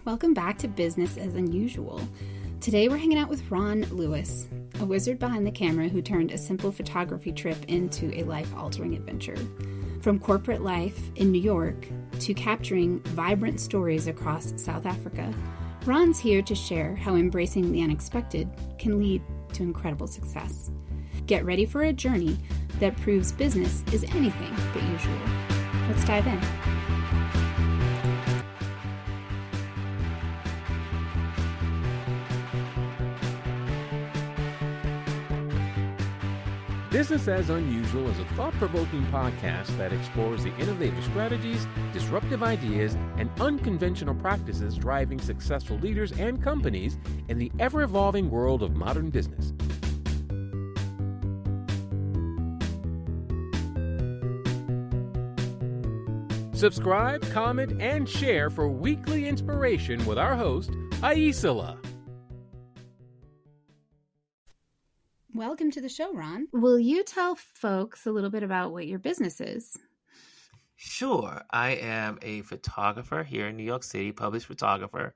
Welcome back to Business as Unusual. Today we're hanging out with Ron Lewis, a wizard behind the camera who turned a simple photography trip into a life-altering adventure. From corporate life in New York to capturing vibrant stories across South Africa, Ron's here to share how embracing the unexpected can lead to incredible success. Get ready for a journey that proves business is anything but usual. Let's dive in. Business as Unusual is a thought-provoking podcast that explores the innovative strategies, disruptive ideas, and unconventional practices driving successful leaders and companies in the ever-evolving world of modern business. Subscribe, comment, and share for weekly inspiration with our host, Aicila. Welcome to the show, Ron. Will you tell folks a little bit about what your business is? Sure. I am a photographer here in New York City, published photographer.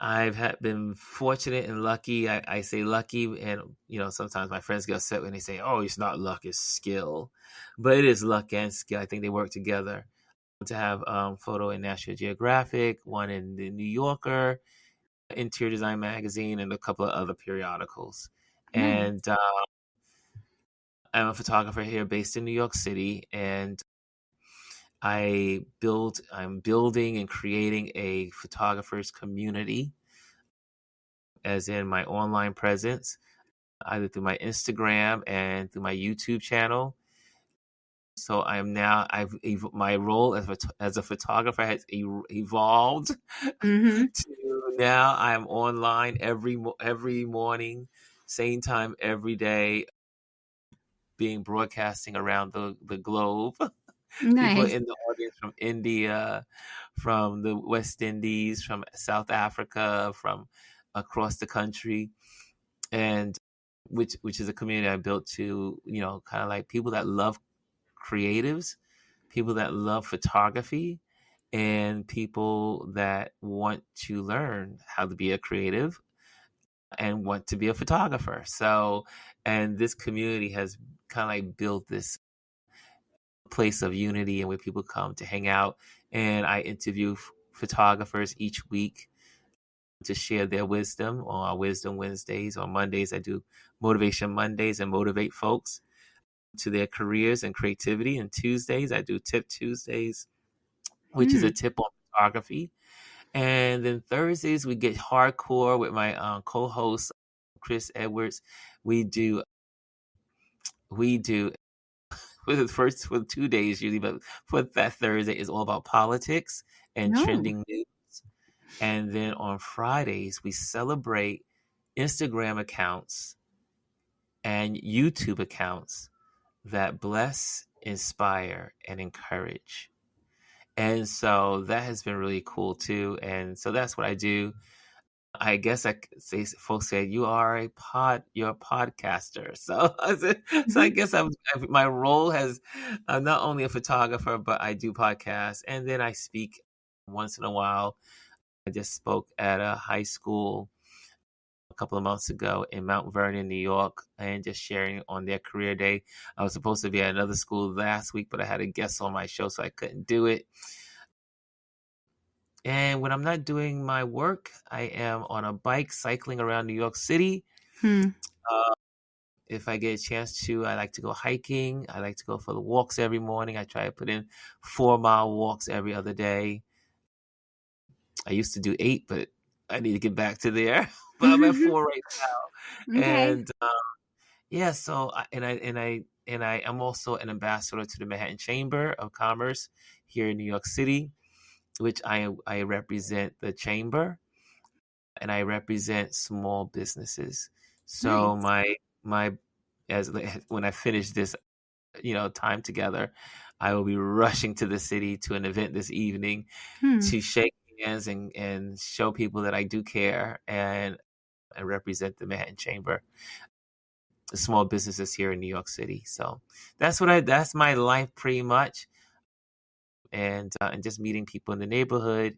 I've been fortunate and lucky. I say lucky, and sometimes my friends get upset when they say, "Oh, it's not luck, it's skill," but it is luck and skill. I think they work together. To have photo in National Geographic, one in the New Yorker, Interior Design Magazine, and a couple of other periodicals. And I'm a photographer here based in New York City, and I'm building and creating a photographer's community, as in my online presence, either through my Instagram and through my YouTube channel. So my role as a photographer has evolved to now I'm online every morning, same time every day, being broadcasting around the globe. Nice. People in the audience from India, from the West Indies, from South Africa, from across the country, and which is a community I built to, kind of like people that love creatives, people that love photography, and people that want to learn how to be a creative and want to be a photographer. So, and this community has kind of like built this place of unity and where people come to hang out. And I interview photographers each week to share their wisdom on our Wisdom Wednesdays. On Mondays, I do Motivation Mondays and motivate folks to their careers and creativity. And Tuesdays, I do Tip Tuesdays, which is a tip on photography. And then Thursdays, we get hardcore with my co-host, Chris Edwards. We do for 2 days usually, but for that Thursday is all about politics and trending news. And then on Fridays, we celebrate Instagram accounts and YouTube accounts that bless, inspire, and encourage. And so that has been really cool too. And so that's what I do. I guess folks say you're a podcaster. So I guess my role has, I'm not only a photographer, but I do podcasts, and then I speak once in a while. I just spoke at a high school a couple of months ago in Mount Vernon, New York, and just sharing on their career day. I was supposed to be at another school last week, but I had a guest on my show, so I couldn't do it. And when I'm not doing my work, I am on a bike cycling around New York City. If I get a chance to, I like to go hiking. I like to go for the walks every morning. I try to put in 4-mile walks every other day. I used to do 8, but I need to get back to there. But I'm at 4 right now. Okay. And so I'm also an ambassador to the Manhattan Chamber of Commerce here in New York City, which I represent the chamber, and I represent small businesses. So nice. When I finish this, time together, I will be rushing to the city to an event this evening to shake hands and show people that I do care, and I represent the Manhattan Chamber, the small businesses here in New York City. So that's my life pretty much. And just meeting people in the neighborhood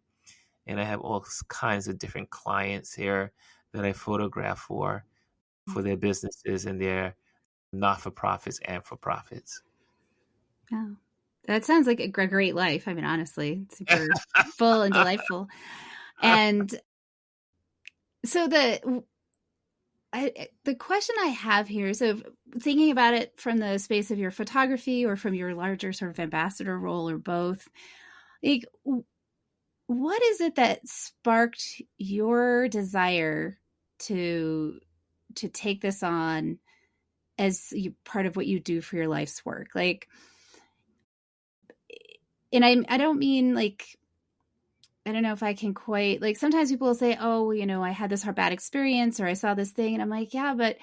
and I have all kinds of different clients here that I photograph for their businesses and their not-for-profits and for-profits. Oh, that sounds like a great life. I mean, honestly, super full and delightful. And so the question I have here, so thinking about it from the space of your photography or from your larger sort of ambassador role or both, like, what is it that sparked your desire to take this on as part of what you do for your life's work? Like, and I don't mean like, I don't know if I can quite, like, sometimes people will say, oh, you know, I had this bad experience or I saw this thing, and I'm like, yeah, but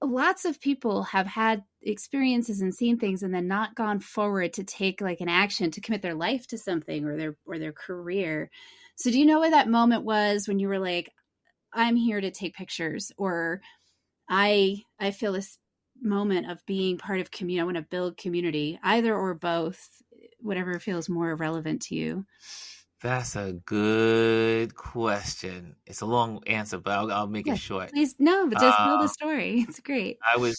lots of people have had experiences and seen things and then not gone forward to take like an action to commit their life to something or their career. So do you know what that moment was when you were like, I'm here to take pictures, or I feel this moment of being part of community. I want to build community, either or both, whatever feels more relevant to you. That's a good question. It's a long answer, but I'll make it short. Please, no, but just tell the story. It's great. I was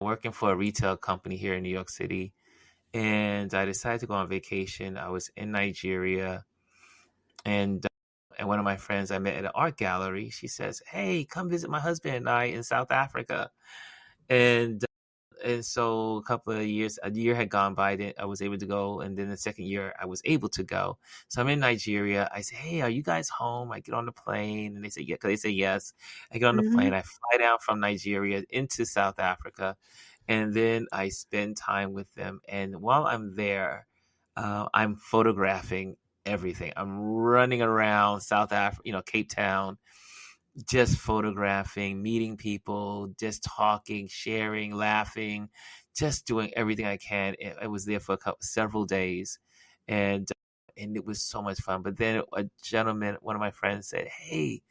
working for a retail company here in New York City, and I decided to go on vacation. I was in Nigeria, and one of my friends I met at an art gallery, she says, "Hey, come visit my husband and I in South Africa." And so a year had gone by, then I was able to go. And then the second year I was able to go. So I'm in Nigeria. I say, "Hey, are you guys home?" I get on the plane and they say, yeah, because they say yes. I get on the plane. I fly down from Nigeria into South Africa. And then I spend time with them. And while I'm there, I'm photographing everything. I'm running around South Africa, Cape Town, just photographing, meeting people, just talking, sharing, laughing, just doing everything I can. I was there for several days, and it was so much fun. But then a gentleman, one of my friends, said, "Hey,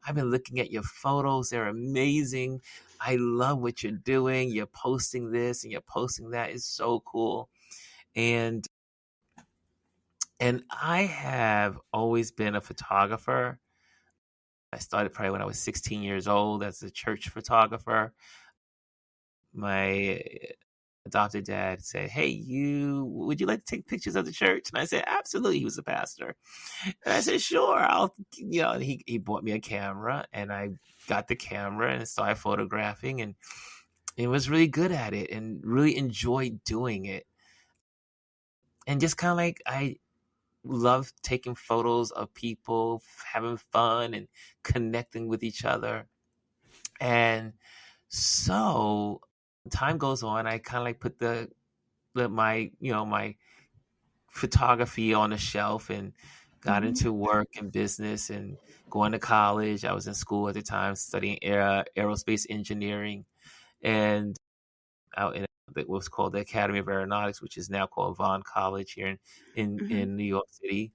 I've been looking at your photos. They're amazing. I love what you're doing. You're posting this and you're posting that. It's so cool." And I have always been a photographer. I started probably when I was 16 years old as a church photographer. My adopted dad said, "Hey, would you like to take pictures of the church?" And I said, "Absolutely." He was a pastor. And I said, "Sure, and he bought me a camera, and I got the camera and started photographing, and it was really good at it and really enjoyed doing it. And just kind of like, I love taking photos of people having fun and connecting with each other. And so time goes on, I kind of like put my photography on the shelf and got into work and business and going to college. I was in school at the time studying aerospace engineering, and out in what was called the Academy of Aeronautics, which is now called Vaughn College here in New York City.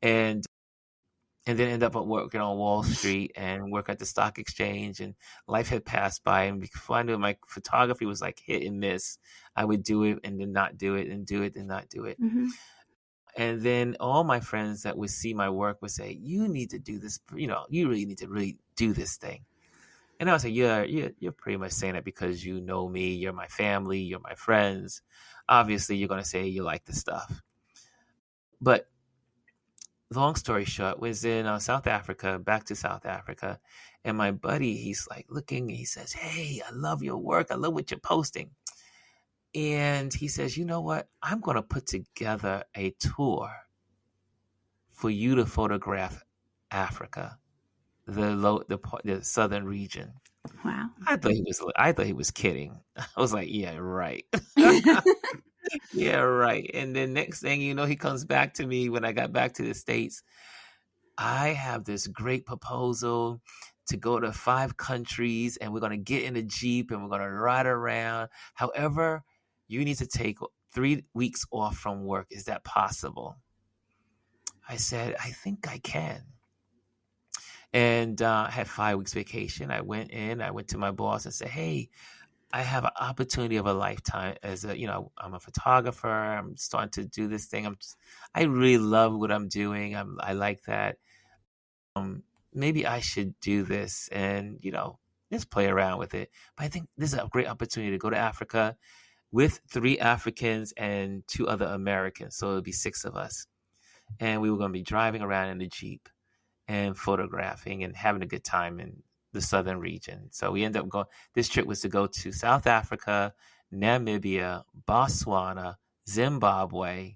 And then end up working on Wall Street and work at the stock exchange, and life had passed by. And before I knew it, my photography was like hit and miss. I would do it and then not do it, and do it and not do it. And then all my friends that would see my work would say, "You need to do this. You really need to really do this thing." And I was like, "Yeah, you're pretty much saying that because you know me. You're my family. You're my friends. Obviously, you're going to say you like the stuff." But long story short, was in South Africa, back to South Africa. And my buddy, he's like looking, he says, "Hey, I love your work. I love what you're posting." And he says, "You know what? I'm going to put together a tour for you to photograph Africa, the southern region." Wow. I thought he was kidding. I was like, "Yeah, right." Yeah, right. And then next thing you know, he comes back to me when I got back to the States. "I have this great proposal to go to 5 countries, and we're going to get in a Jeep and we're going to ride around. However, you need to take 3 weeks off from work. Is that possible?" I said, "I think I can." And I had 5 weeks vacation. I went to my boss and said, "Hey, I have an opportunity of a lifetime as I'm a photographer. I'm starting to do this thing. I really love what I'm doing. I like that. Maybe I should do this and, just play around with it. But I think this is a great opportunity to go to Africa with 3 Africans and 2 other Americans. So it'll be 6 of us. And we were going to be driving around in the Jeep and photographing and having a good time in the southern region. So we ended up going, this trip was to go to South Africa, Namibia, Botswana, Zimbabwe,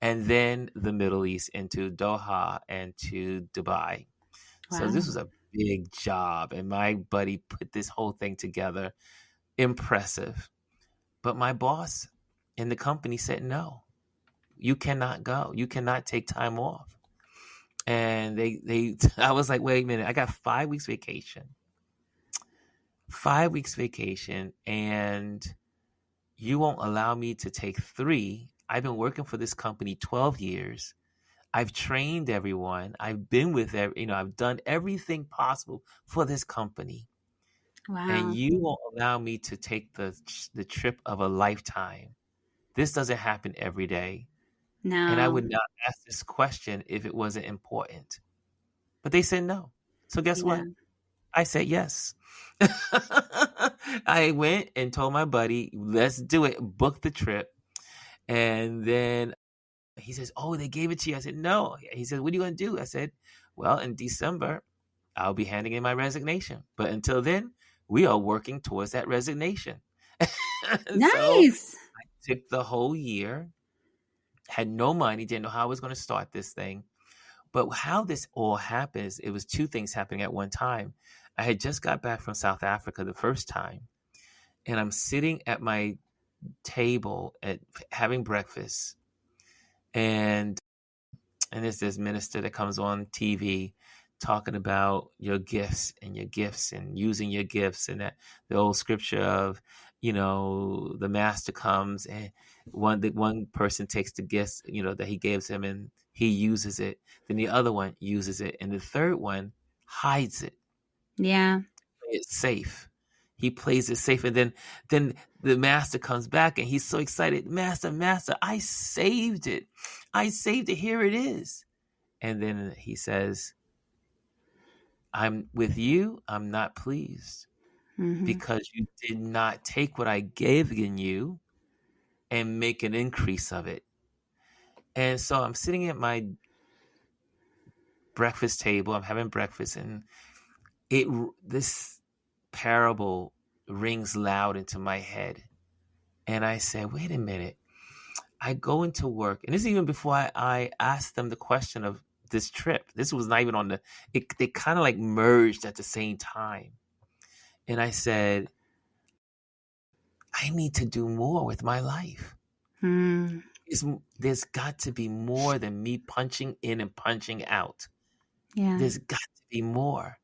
and then the Middle East into Doha and to Dubai. Wow. So this was a big job, and my buddy put this whole thing together. Impressive. But my boss in the company said, no, you cannot go. You cannot take time off. And I was like, wait a minute, I got 5 weeks vacation. 5 weeks vacation, and you won't allow me to take 3. I've been working for this company 12 years. I've trained everyone. I've been with I've done everything possible for this company. Wow. And you won't allow me to take the trip of a lifetime. This doesn't happen every day. No. And I would not ask this question if it wasn't important. But they said no. So guess what? I said yes. I went and told my buddy, let's do it, book the trip. And then he says, oh, they gave it to you. I said, no. He said, what are you going to do? I said, well, in December, I'll be handing in my resignation. But until then, we are working towards that resignation. Nice. So I took the whole year, had no money, didn't know how I was going to start this thing. But how this all happens, it was 2 things happening at one time. I had just got back from South Africa the first time, and I'm sitting at my table having breakfast, and there's this minister that comes on TV talking about your gifts and using your gifts, and that the old scripture of, the master comes and one person takes the gifts, that he gives him, and he uses it. Then the other one uses it, and the third one hides it. Yeah. It's safe. He plays it safe, and then the master comes back, and he's so excited. Master, I saved it. Here it is. And then he says, I'm with you. I'm not pleased because you did not take what I gave in you and make an increase of it. And so I'm sitting at my breakfast table. I'm having breakfast, and this parable rings loud into my head. And I said, wait a minute. I go into work, and this is even before I asked them the question of this trip. This was not even they kind of like merged at the same time. And I said, I need to do more with my life. There's got to be more than me punching in and punching out. Yeah. There's got to be more.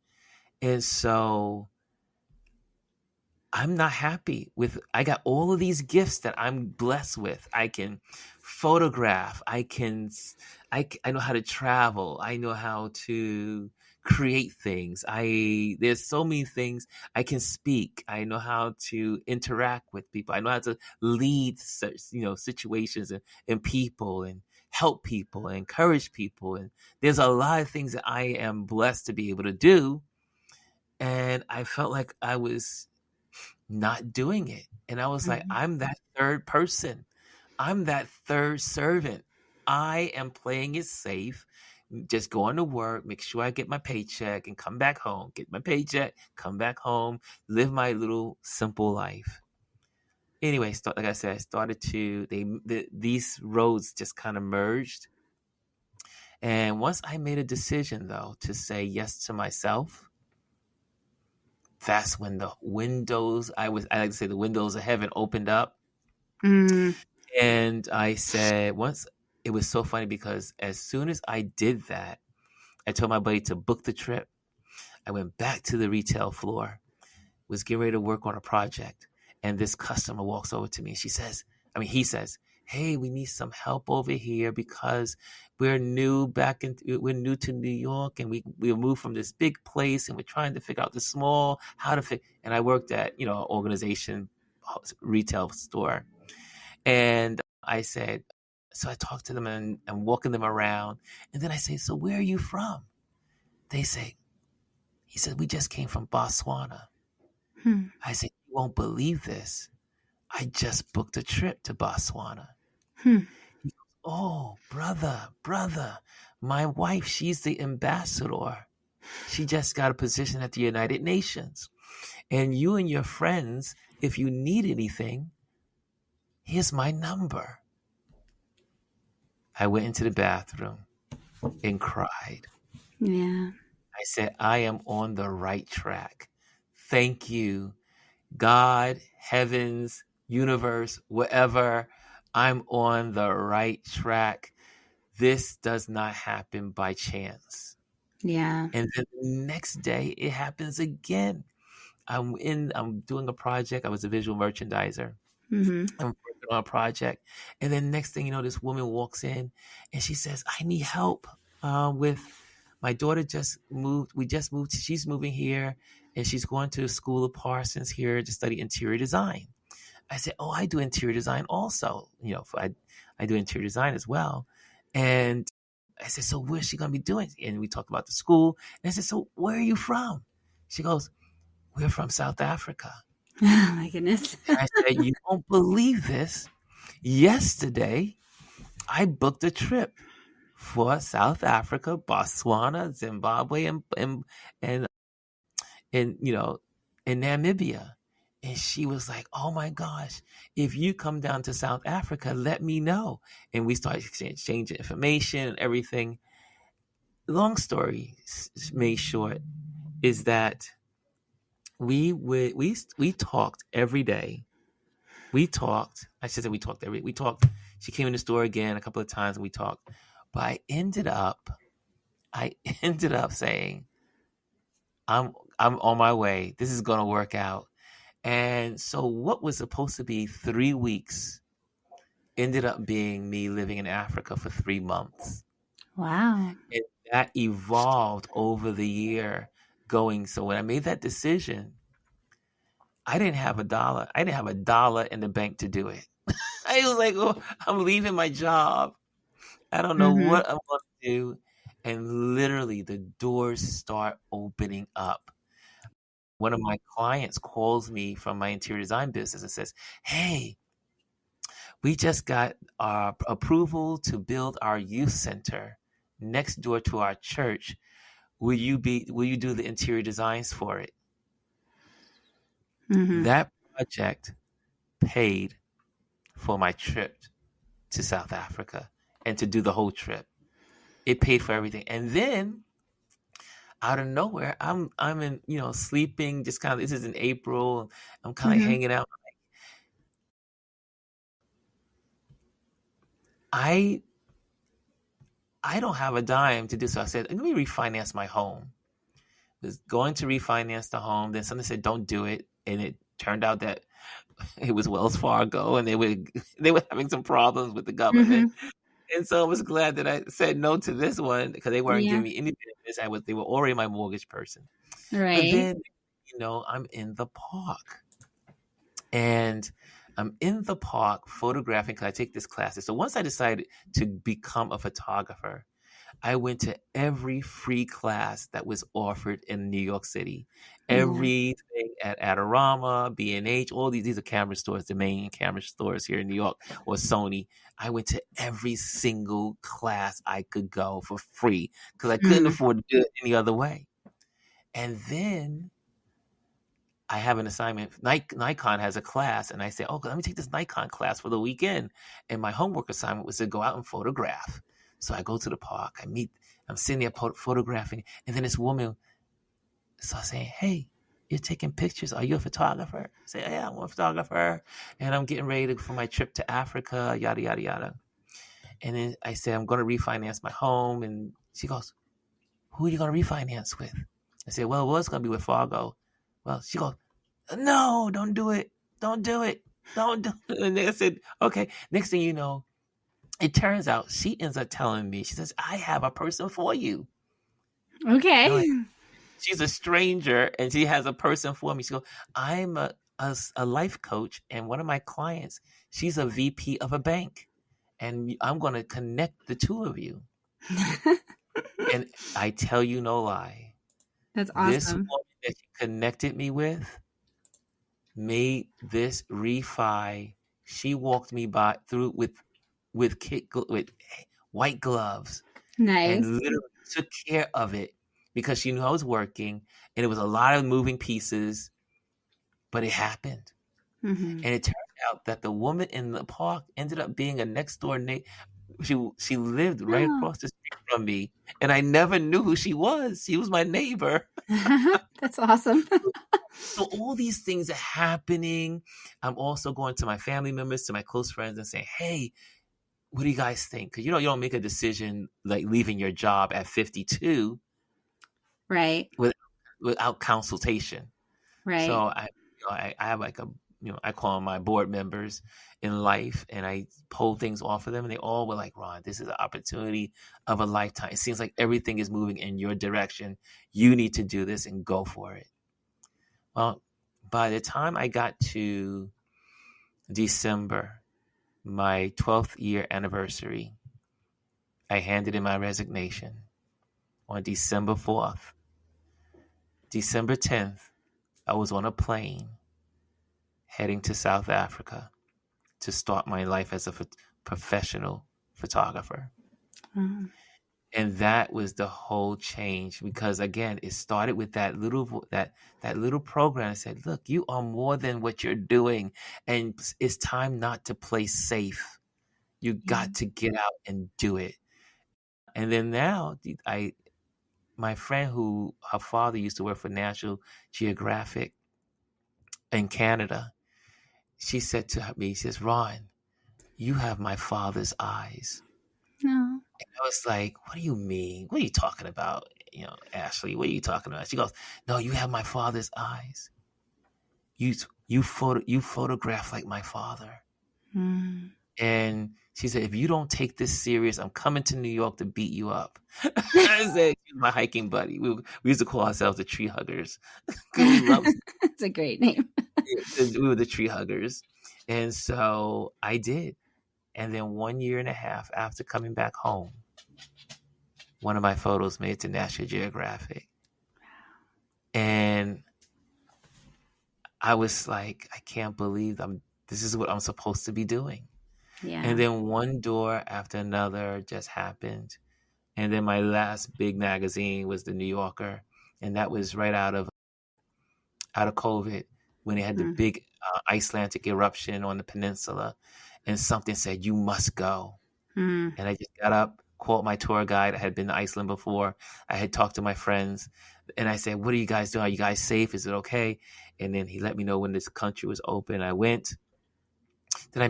And so I'm not happy I got all of these gifts that I'm blessed with. I can photograph. I know how to travel. I know how to create things. There's so many things. I can speak. I know how to interact with people. I know how to lead, situations and people, and help people and encourage people. And there's a lot of things that I am blessed to be able to do. And I felt like I was not doing it. And I was like, I'm that third person. I'm that third servant. I am playing it safe, just going to work, make sure I get my paycheck and come back home, get my paycheck, come back home, live my little simple life. Anyway, like I said, I started these roads just kind of merged. And once I made a decision, though, to say yes to myself, that's when the windows, I like to say the windows of heaven opened up. And I said, it was so funny because as soon as I did that, I told my buddy to book the trip. I went back to the retail floor, was getting ready to work on a project. And this customer walks over to me and he says, hey, we need some help over here because we're new to New York, and we moved from this big place, and we're trying to figure out how to fit. And I worked at, an organization retail store. And I said, so I talked to them and I'm walking them around. And then I say, so where are you from? They say, he said, we just came from Botswana. I said, you won't believe this. I just booked a trip to Botswana. He goes, oh, brother, my wife, she's the ambassador. She just got a position at the United Nations. And you and your friends, if you need anything, here's my number. I went into the bathroom and cried. Yeah. I said, I am on the right track. Thank you, God, heavens, universe, whatever. I'm on the right track. This does not happen by chance. Yeah. And then the next day, it happens again. I'm doing a project. I was a visual merchandiser. I'm working on a project. And then next thing you know, this woman walks in and she says, I need help with my daughter just moved. We just moved. She's moving here and she's going to the School of Parsons here to study interior design. I said, oh, I do interior design also. I do interior design as well. And I said, so where's she going to be doing? And we talked about the school. And I said, so where are you from? She goes, we're from South Africa. Oh, my goodness. And I said, you won't believe this. Yesterday, I booked a trip for South Africa, Botswana, Zimbabwe, and Namibia. And she was like, oh my gosh, if you come down to South Africa, let me know. And we started exchanging information and everything. Long story made short is that we talked every day. We talked. She came in the store again a couple of times and we talked. But I ended up saying, I'm on my way. This is going to work out. And so what was supposed to be 3 weeks ended up being me living in Africa for 3 months. Wow. And that evolved over the year going. So when I made that decision, I didn't have a dollar. I didn't have a dollar in the bank to do it. I was like, oh, I'm leaving my job. I don't know what I'm going to do. And literally the doors start opening up. One of my clients calls me from my interior design business and says, hey, we just got our approval to build our youth center next door to our church. Will you do the interior designs for it? That project paid for my trip to South Africa and to do the whole trip. It paid for everything. And then out of nowhere, I'm in, sleeping, just kind of, this is in April. I'm kind of hanging out. I don't have a dime to do so. I said, let me refinance my home. I was going to refinance the home. Then someone said, don't do it. And it turned out that it was Wells Fargo and they were having some problems with the government. And so I was glad that I said no to this one because they weren't giving me any benefits. They were already my mortgage person. Right. But then, I'm in the park. And I'm in the park photographing because I take this class. So once I decided to become a photographer, I went to every free class that was offered in New York City. Everything at Adorama, B&H, all these are camera stores, the main camera stores here in New York, or Sony. I went to every single class I could go for free because I couldn't afford to do it any other way. And then I have an assignment. Nikon has a class, and I say, oh, let me take this Nikon class for the weekend. And my homework assignment was to go out and photograph. So I go to the park. I'm sitting there photographing, and then this woman starts saying, hey, you're taking pictures. Are you a photographer? I say, yeah, I'm a photographer, and I'm getting ready for my trip to Africa, yada, yada, yada. And then I say, I'm going to refinance my home. And she goes, who are you going to refinance with? I said, well, it was going to be with Fargo. Well, she goes, no, don't do it. Don't do it. Don't do it. And I said, okay. Next thing you know, it turns out she ends up telling me, she says, I have a person for you. Okay. She's a stranger and she has a person for me. She goes, I'm a life coach, and one of my clients, she's a VP of a bank, and I'm going to connect the two of you. And I tell you no lie, That's this awesome. woman that she connected me with made this refi. She walked me through with with white gloves Nice. and literally took care of it because she knew I was working, and it was a lot of moving pieces, but it happened. Mm-hmm. And it turned out that the woman in the park ended up being a next door neighbor. She lived right Oh. across the street from me, and I never knew who she was. She was my neighbor. That's awesome. So all these things are happening. I'm also going to my family members, to my close friends, and saying, "Hey, what do you guys think?" Because you don't make a decision like leaving your job at 52 Right. without consultation. Right. So I have like I call them my board members in life, and I pull things off of them, and they all were like, "Ron, this is an opportunity of a lifetime. It seems like everything is moving in your direction. You need to do this and go for it." Well, by the time I got to December, my 12th year anniversary, I handed in my resignation on December 4th. December 10th, I was on a plane heading to South Africa to start my life as a professional photographer. Mm-hmm. And that was the whole change, because again, it started with that little program that said, "Look, you are more than what you're doing, and it's time not to play safe. You got to get out and do it." And then now, my friend who her father used to work for National Geographic in Canada, she said to me, she says, "Ron, you have my father's eyes." No. And I was like, "What do you mean? What are you talking about? Ashley, what are you talking about?" She goes, "No, you have my father's eyes. You photograph like my father." Mm. And she said, "If you don't take this serious, I'm coming to New York to beat you up." I said, "She's my hiking buddy. We used to call ourselves the tree huggers because we loved It's a great name. it. We were the tree huggers." And so I did. And then 1.5 years after coming back home, one of my photos made it to National Geographic. And I was like, I can't believe this is what I'm supposed to be doing. Yeah. And then one door after another just happened. And then my last big magazine was the New Yorker. And that was right out of COVID, when they had the big Icelandic eruption on the peninsula. And something said, "You must go." And I just got up, called my tour guide. I had been to Iceland before. I had talked to my friends. And I said, "What are you guys doing? Are you guys safe? Is it okay?" And then he let me know when this country was open. I went. Then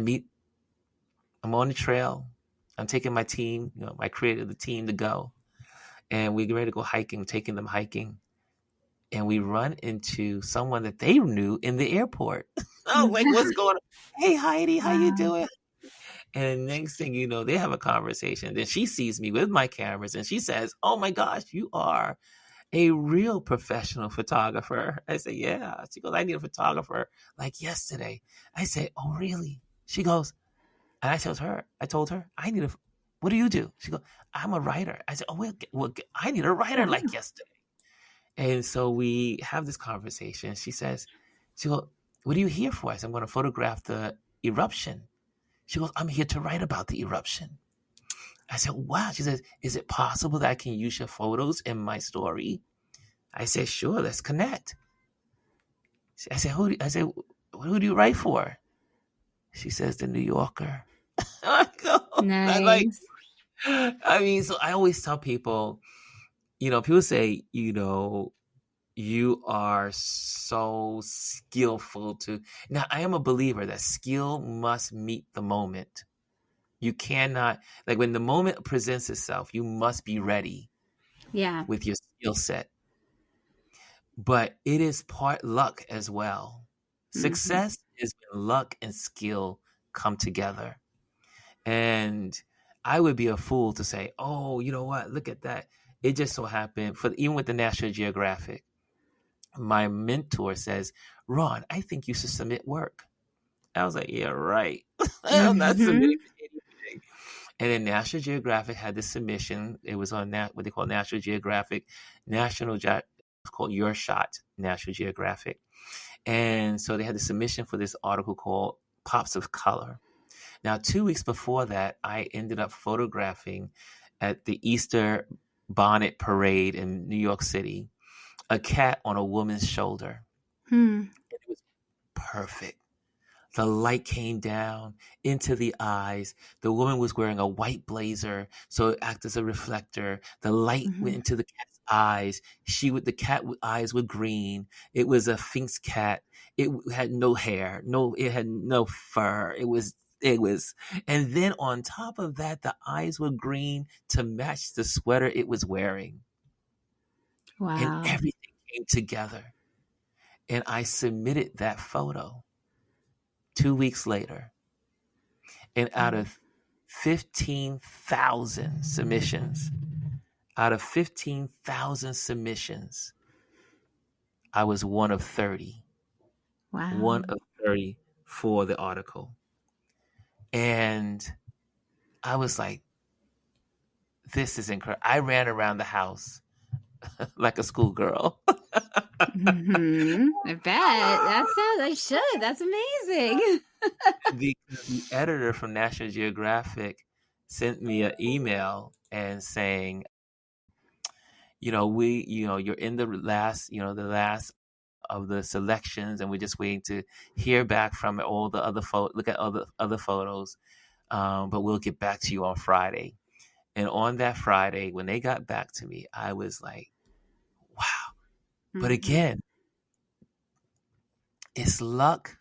I'm on the trail. I'm taking my team, I created the team to go. And we get ready to go hiking, taking them hiking. And we run into someone that they knew in the airport. Oh, like, "What's going on? Hey, Heidi, how you doing?" And the next thing you know, they have a conversation. Then she sees me with my cameras and she says, "Oh my gosh, you are a real professional photographer." I say, "Yeah." She goes, "I need a photographer like yesterday." I say, "Oh, really?" She goes, and I told her, "What do you do?" She goes, "I'm a writer." I said, "Oh, well, I need a writer like yesterday." And so we have this conversation. She goes, "What are you here for?" I said, "I'm going to photograph the eruption." She goes, "I'm here to write about the eruption." I said, "Wow." She says, "Is it possible that I can use your photos in my story?" I said, "Sure, let's connect." I said, who do you write for?" She says, "The New Yorker." I go, Nice. so I always tell people, people say, you are so skillful now I am a believer that skill must meet the moment. You cannot, like, when the moment presents itself, you must be ready with your skill set. But it is part luck as well. Success is when luck and skill come together. And I would be a fool to say, "Oh, you know what? Look at that." It just so happened, even with the National Geographic, my mentor says, Ron, I think you should submit work. I was like, yeah, right. I'm not submitting Mm-hmm. anything. And then National Geographic had this submission. It was on what they call National Geographic, it's called Your Shot, National Geographic. And so they had the submission for this article called Pops of Color. Now, 2 weeks before that, I ended up photographing at the Easter Bonnet Parade in New York City a cat on a woman's shoulder. Hmm. It was perfect. The light came down into the eyes. The woman was wearing a white blazer, so it acted as a reflector. The light Mm-hmm. went into the cat's eyes. The cat eyes were green. It was a Finks cat. It had no hair. It had no fur. It was, and then on top of that, the eyes were green to match the sweater it was wearing. And Wow. everything came together. And I submitted that photo 2 weeks later. And out of 15,000 submissions, I was one of 30. Wow. One of 30 for the article. And I was like, this is incredible. I ran around the house like a schoolgirl. Mm-hmm. I bet. I should. That's amazing. The editor from National Geographic sent me an email and saying, you're in the last of the selections, and we're just waiting to hear back from all the other look at other photos, but we'll get back to you on Friday. And on that Friday, when they got back to me, I was like, wow. Mm-hmm. But again, it's luck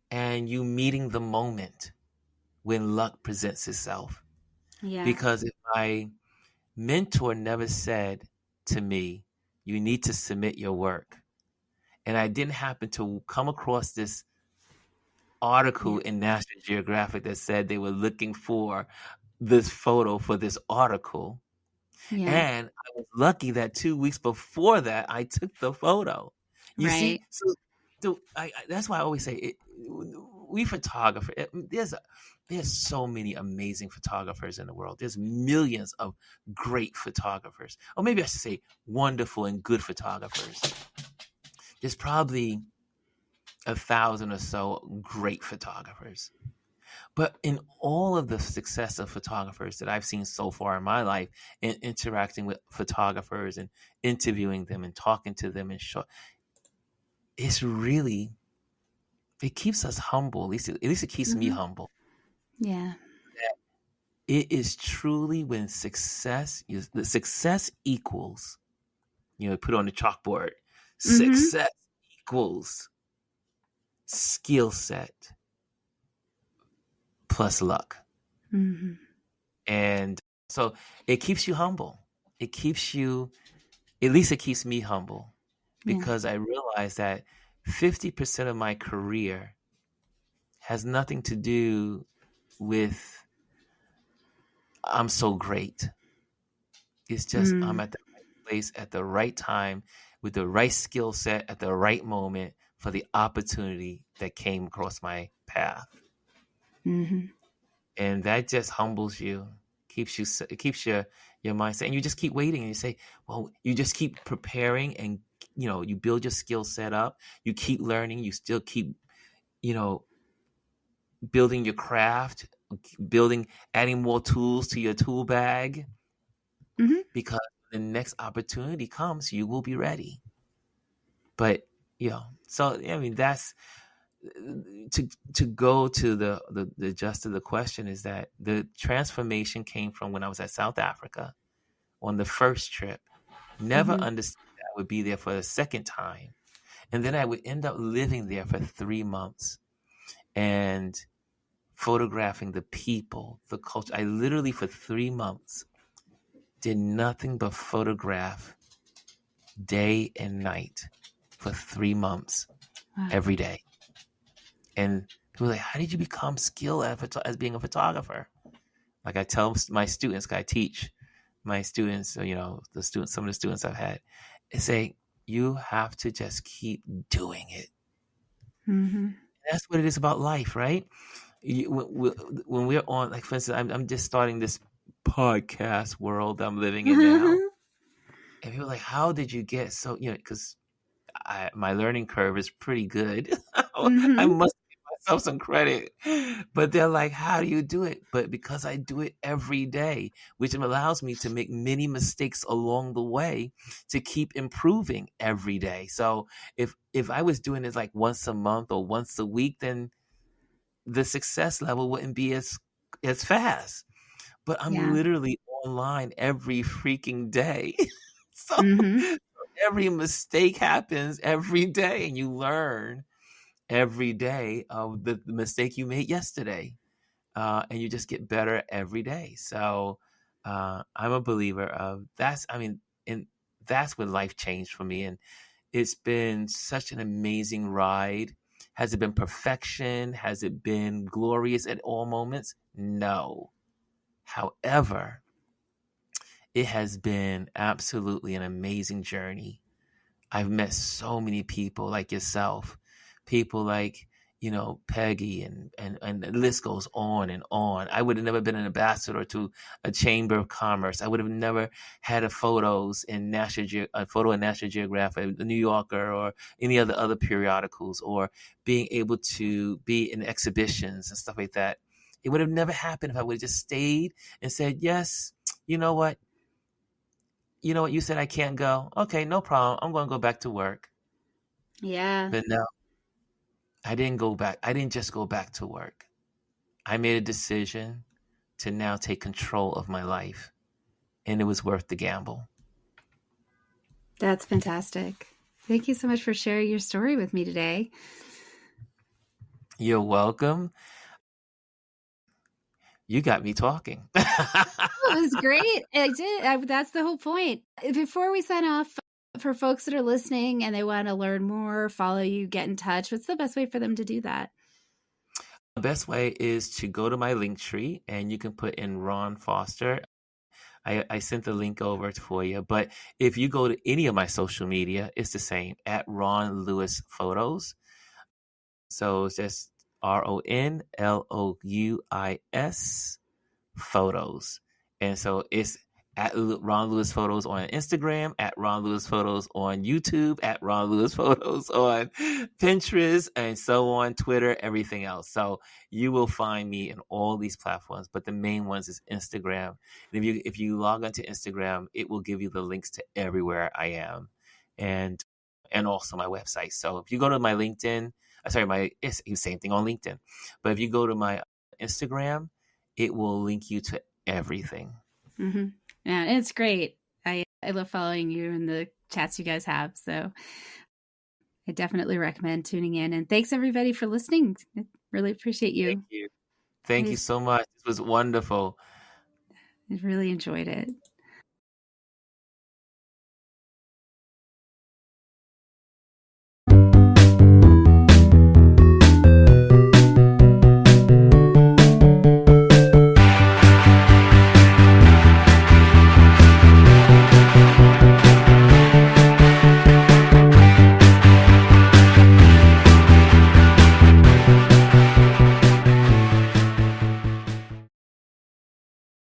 and you meeting the moment when luck presents itself. Yeah. Because if my mentor never said to me, you need to submit your work, and I didn't happen to come across this article in National Geographic that said they were looking for this photo for this article. Yeah. And I was lucky that 2 weeks before that, I took the photo. You see? So that's why I always say, we photographers, there's so many amazing photographers in the world. There's millions of great photographers. Or maybe I should say wonderful and good photographers. There's probably 1,000 or so great photographers. But in all of the success of photographers that I've seen so far in my life, in interacting with photographers and interviewing them and talking to them and it keeps us humble. At least it keeps me humble. Yeah. It is truly when the success equals, put on the chalkboard, success equals skill set plus luck. Mm-hmm. And so it keeps you humble. At least it keeps me humble, because I realize that 50% of my career has nothing to do with I'm so great. It's just I'm at the right place at the right time with the right skill set at the right moment for the opportunity that came across my path. Mm-hmm. And that just humbles you, it keeps your mindset, and you just keep waiting, and you say, well, you just keep preparing, and you build your skill set up, you keep learning, you still keep building your craft, adding more tools to your tool bag, because when the next opportunity comes, you will be ready. But so I mean, that's to go to the gist of the question, is that the transformation came from when I was at South Africa on the first trip. Never understood that I would be there for the second time, and then I would end up living there for 3 months and photographing the people, the culture. I literally for 3 months did nothing but photograph day and night for 3 months, every day. And people were like, how did you become skilled as being a photographer? Like I tell my students, I teach my students, some of the students I've had, I say, You have to just keep doing it. Mm-hmm. That's what it is about life, right? When we're on, like, for instance, I'm just starting this podcast world I'm living in now. And people are like, how did you get so, because my learning curve is pretty good. I Mm-hmm. must give myself some credit. But they're like, how do you do it? But because I do it every day, which allows me to make many mistakes along the way to keep improving every day. So if I was doing this like once a month or once a week, then the success level wouldn't be as fast. But I'm Yeah. literally online every freaking day. So Mm-hmm. every mistake happens every day, and you learn every day of the mistake you made yesterday, and you just get better every day. So I'm a believer of that's. I mean, and that's when life changed for me, and it's been such an amazing ride. Has it been perfection? Has it been glorious at all moments? No. However, it has been absolutely an amazing journey. I've met so many people like yourself, people like, Peggy, and the list goes on and on. I would have never been an ambassador to a chamber of commerce. I would have never had a photo in National Geographic, the New Yorker, or any of the other periodicals, or being able to be in exhibitions and stuff like that. It would have never happened if I would have just stayed and said, yes, you know what? You said I can't go. Okay, no problem. I'm going to go back to work. Yeah. But no, I didn't go back. I didn't just go back to work. I made a decision to now take control of my life, and it was worth the gamble. That's fantastic. Thank you so much for sharing your story with me today. You're welcome. You got me talking. It was great. I did. That's the whole point. Before we sign off, for folks that are listening and they want to learn more, follow you, get in touch, what's the best way for them to do that? The best way is to go to my link tree, and you can put in Ron Foster. I sent the link over for you. But if you go to any of my social media, it's the same, at Ron Lewis Photos. So it's just RonLouis Photos. And so it's at Ron Lewis Photos on Instagram, at Ron Lewis Photos on YouTube, at Ron Lewis Photos on Pinterest, and so on, Twitter, everything else. So you will find me in all these platforms, but the main ones is Instagram. And if you log onto Instagram, it will give you the links to everywhere I am, and also my website. So if you go to my LinkedIn, it's the same thing on LinkedIn, but if you go to my Instagram, it will link you to everything. Mm-hmm. Yeah, it's great. I love following you and the chats you guys have. So I definitely recommend tuning in. And thanks everybody for listening. I really appreciate you. Thank you. Thank you so much. This was wonderful. I really enjoyed it.